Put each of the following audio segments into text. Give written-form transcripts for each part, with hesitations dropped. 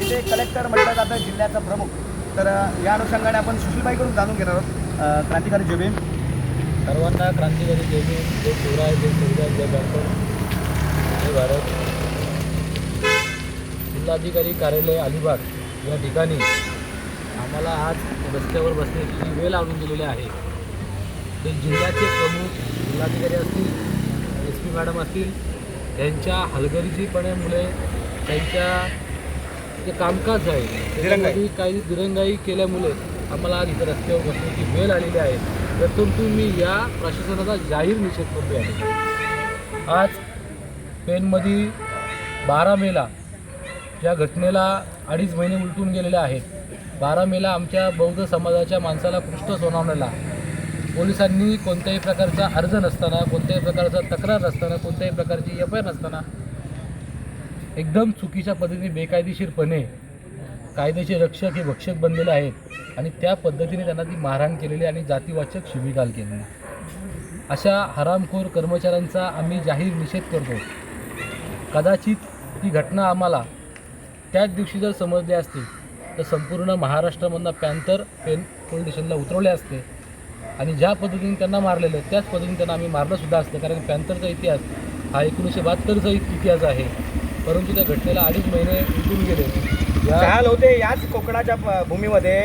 जिथे कलेक्टर म्हटलं जातं जिल्ह्याचा प्रमुख, तर या अनुषंगाने आपण सुशीलबाईकडून जाणून घेणार आहोत. क्रांतिकारी जय भीम. सर्वांना क्रांतिकारी जय भीम, जय शिवराय, जय संविधान, जय डॉक्टर, जय भारत. जिल्हाधिकारी कार्यालय अलिबाग या ठिकाणी आम्हाला आज रस्त्यावर बसण्याची वेळ आणून दिलेली आहे. ते जिल्ह्याचे प्रमुख जिल्हाधिकारी असतील, SP मॅडम असतील, त्यांच्या हलगर्जीपणामुळे त्यांच्या जे कामकाज आहे त्याच्यामध्ये काही दिरंगाई केल्यामुळे आम्हाला आज इथं रस्त्यावर बसण्याची वेळ आलेली आहे. प्रथमतून मी या प्रशासनाचा जाहीर निषेध करतो आहे. आज पेनमध्ये 12 मेला ज्या घटनेला 2.5 महिने उलटून गेलेले आहेत, 12 मेला आमच्या बौद्ध समाजाच्या माणसाला पृष्ठ सोनावण्याला पोलिसांनी कोणत्याही प्रकारचा अर्ज नसताना, कोणत्याही प्रकारचा तक्रार नसताना, कोणत्याही प्रकारची FIR नसताना एकदम चुकीच्या पद्धतीने बेकायदेशीरपणे कायद्याचे रक्षक हे भक्षक बनलेले आहेत आणि त्या पद्धतीने त्यांना ती मारहाण केलेली आणि जातीवाचक शिवीगाळ केलेली. अशा हरामखोर कर्मचाऱ्यांचा आम्ही जाहीर निषेध करतो. कदाचित ही घटना आम्हाला त्याच दिवशी जर समजली असती तर संपूर्ण महाराष्ट्रामधनं पॅन्थर पेन पोलीस स्टेशनला उतरवले असते आणि ज्या पद्धतीने त्यांना मारलेलं त्याच पद्धतीने त्यांना आम्ही मारलंसुद्धा असतं. कारण पॅन्थरचा इतिहास हा 1972चा इतिहास आहे. परंतु त्या घटनेला 2.5 महिने उलटून गेले. चाल होते याच कोकणाच्या भूमीमध्ये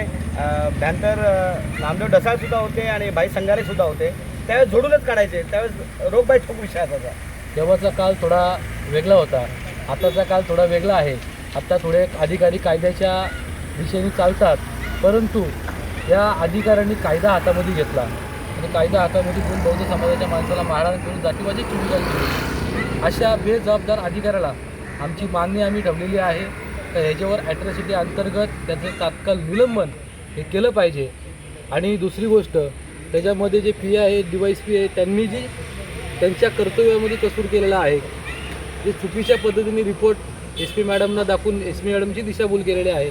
पॅन्थर नामदेव ढसाळसुद्धा होते आणि भाई संगारेसुद्धा होते. त्यावेळेस जोडूनच काढायचे, त्यावेळेस रोगबाई ठोक विषय असायचा. तेव्हाचा काळ थोडा वेगळा होता, आताचा काळ थोडा वेगळा आहे. आत्ता थोडे अधिकारी कायद्याच्या दिशेने चालतात, परंतु या अधिकाऱ्यांनी कायदा हातामध्ये घेतला आणि कायदा हातामध्ये घेऊन बौद्ध समाजाच्या माणसाला मारहाण करून जातीवादी शिवीगाळ केली. अशा बेजबाबदार अधिकाऱ्याला आमची मागणी आम्ही ठेवलेली आहे तर ह्याच्यावर ॲट्रॉसिटी अंतर्गत त्याचं तात्काळ निलंबन हे केलं पाहिजे. आणि दुसरी गोष्ट, त्याच्यामध्ये जे PI आहेत, DYSP आहे, त्यांनी जी त्यांच्या कर्तव्यामध्ये कसूर केलेला आहे, जे चुकीच्या पद्धतीने रिपोर्ट SP मॅडमना दाखवून SP मॅडमची दिशाभूल केलेली आहे,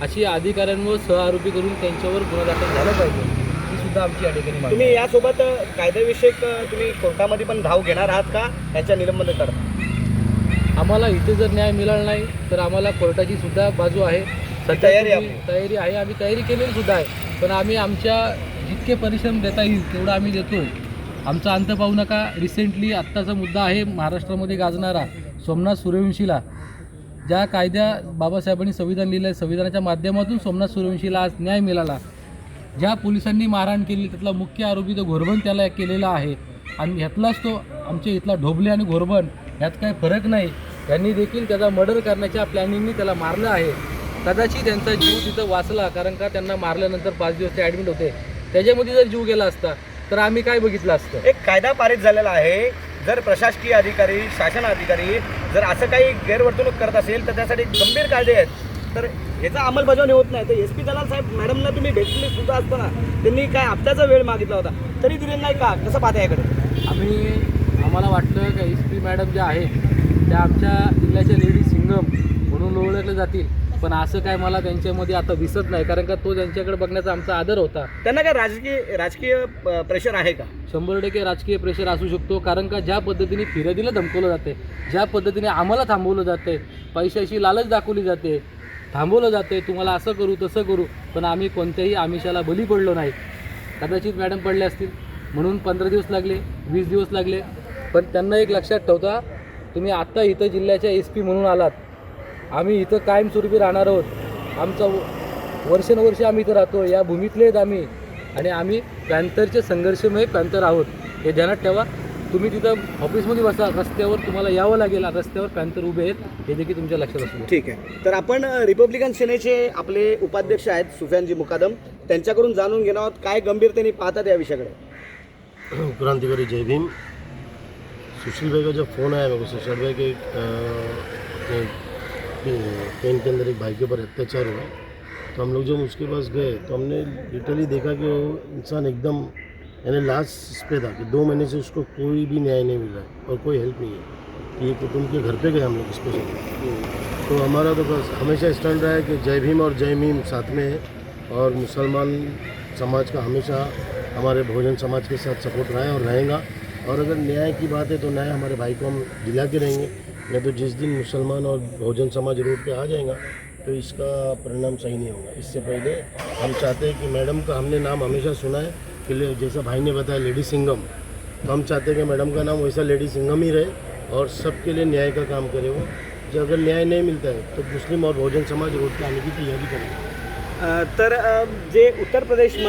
अशी अधिकाऱ्यांवर सहआरोपी करून त्यांच्यावर गुन्हा दाखल झाला पाहिजे. ही सुद्धा आमची या ठिकाणी मागणी. तुम्ही यासोबत कायदेविषयक तुम्ही कोर्टामध्ये पण धाव घेणार आहात का याच्या निलंबन करता? आम्हाला इथे जर न्याय मिळाला नाही तर आम्हाला कोर्टाची सुद्धा बाजू आहे, तयारी आहे, आम्ही तयारी केलेली सुद्धा आहे. पण आम्ही आमच्या जितके परिश्रम देता येईल तेवढं आम्ही देतो. आमचा अंत पाहू नका. रिसेंटली आत्ताचा मुद्दा आहे महाराष्ट्रामध्ये गाजणारा सोमनाथ सूर्यवंशीला ज्या कायद्या बाबासाहेबांनी संविधान लिहिलं, संविधानाच्या माध्यमातून सोमनाथ सूर्यवंशीला आज न्याय मिळाला. ज्या पोलिसांनी मारहाण केली त्यातला मुख्य आरोपी तो घोरबन त्याला केलेला आहे आणि ह्यातलाच तो आमच्या इथला ढोबले आणि घोरबन ह्यात काही फरक नाही. त्यांनी देखील त्याचा मर्डर करण्याच्या प्लॅनिंगनी त्याला मारलं आहे. कदाचित त्यांचा जीव तिथं वाचला, कारण का त्यांना मारल्यानंतर 5 दिवस ते ॲडमिट होते. त्याच्यामध्ये जर जीव गेला असता तर आम्ही काय बघितलं असतं. एक कायदा पारित झालेला आहे, जर प्रशासकीय अधिकारी, शासन अधिकारी जर असं काही गैरवर्तणूक करत असेल तर त्यासाठी गंभीर कायदे आहेत, तर याचा अंमलबजावणी होत नाही. तर SP दलाल साहेब मॅडमला तुम्ही भेटले सुद्धा असताना त्यांनी काय हप्त्याचा वेळ मागितला होता, तरी दिले नाही का? कसं पाहता याकडे? आम्हाला वाटलं का SP मॅडम ज्या आहेत त्या आमच्या जिल्ह्याच्या लेडी सिंगम म्हणून ओळखले जातील, पण असं काय मला त्यांच्यामध्ये आता दिसत नाही. कारण का तो त्यांच्याकडे बघण्याचा आमचा आदर होता. त्यांना काय राजकीय प्रेशर आहे का? 100% राजकीय प्रेशर असू शकतो. कारण का ज्या पद्धतीने फिर्यादीला धमकवलं जाते, ज्या पद्धतीने आम्हाला थांबवलं जाते, पैशाची लालच दाखवली जाते, थांबवलं जाते, तुम्हाला असं करू तसं करू, पण आम्ही कोणत्याही आमिषाला बली पडलो नाही. कदाचित मॅडम पडले असतील म्हणून 15 दिवस लागले, 20 दिवस लागले, पण त्यांना एक लक्षात ठेवता, तुम्ही आत्ता इथं जिल्ह्याच्या SP म्हणून आलात, आम्ही इथं कायमस्वरूपी राहणार आहोत. आमचं वर्षानुवर्षे आम्ही इथं राहतो, या भूमीतले आहेत आम्ही, आणि आम्ही पॅन्थरचे संघर्षमय पॅन्थर आहोत हे ध्यानात ठेवा. तुम्ही तिथं ऑफिसमध्ये बसा, रस्त्यावर तुम्हाला यावं लागेल, रस्त्यावर पॅन्थर उभे आहेत हे देखील तुमच्या लक्षात असू. ठीक आहे. तर आपण रिपब्लिकन सेनेचे आपले उपाध्यक्ष आहेत सुफियानजी मुकादम, त्यांच्याकडून जाणून घेणार आहोत काय गंभीरतेने पाहतात या विषयाकडे. क्रांतिकारी जय भीम. सुशील भाई का जब फ़ोन आया मेरे को, सुशील भाई के पेन के अंदर एक भाई के ऊपर अत्याचार हुआ, तो हम लोग जब उसके पास गए तो हमने लिटरली देखा कि वो इंसान एकदम यानी लास्ट पे था कि 2 महीने से उसको कोई भी न्याय नहीं मिल रहा है और कोई हेल्प नहीं है. ये कुटुंब के घर पे गए हम लोग स्पेशली. तो हमारा तो बस हमेशा स्टैंड रहा है कि जय भीम और जय मीम साथ में है और मुसलमान समाज का हमेशा हमारे बहुजन समाज के साथ सपोर्ट रहा है और रहेगा. और अगर न्याय की बात है तो न्याय हमारे भाई को हम दिला के रहेंगे, नहीं तो जिस दिन मुसलमान और बहुजन समाज रोड पे आ जाएगा तो इसका परिणाम सही नहीं होगा। इससे पहले हम चाहते हैं कि मैडम का हमने नाम हमेशा सुना है कि जैसा भाई ने बताया लेडी सिंघम, तो हम चाहते हैं कि मैडम का नाम वैसा लेडी सिंघम ही रहे और सबके लिए न्याय का काम करे वो। जो अगर न्याय नहीं मिलता है तो मुस्लिम और बहुजन समाज रोड पर आने की तैयारी करेंगे। तर जे उत्तर प्रदेशमध्ये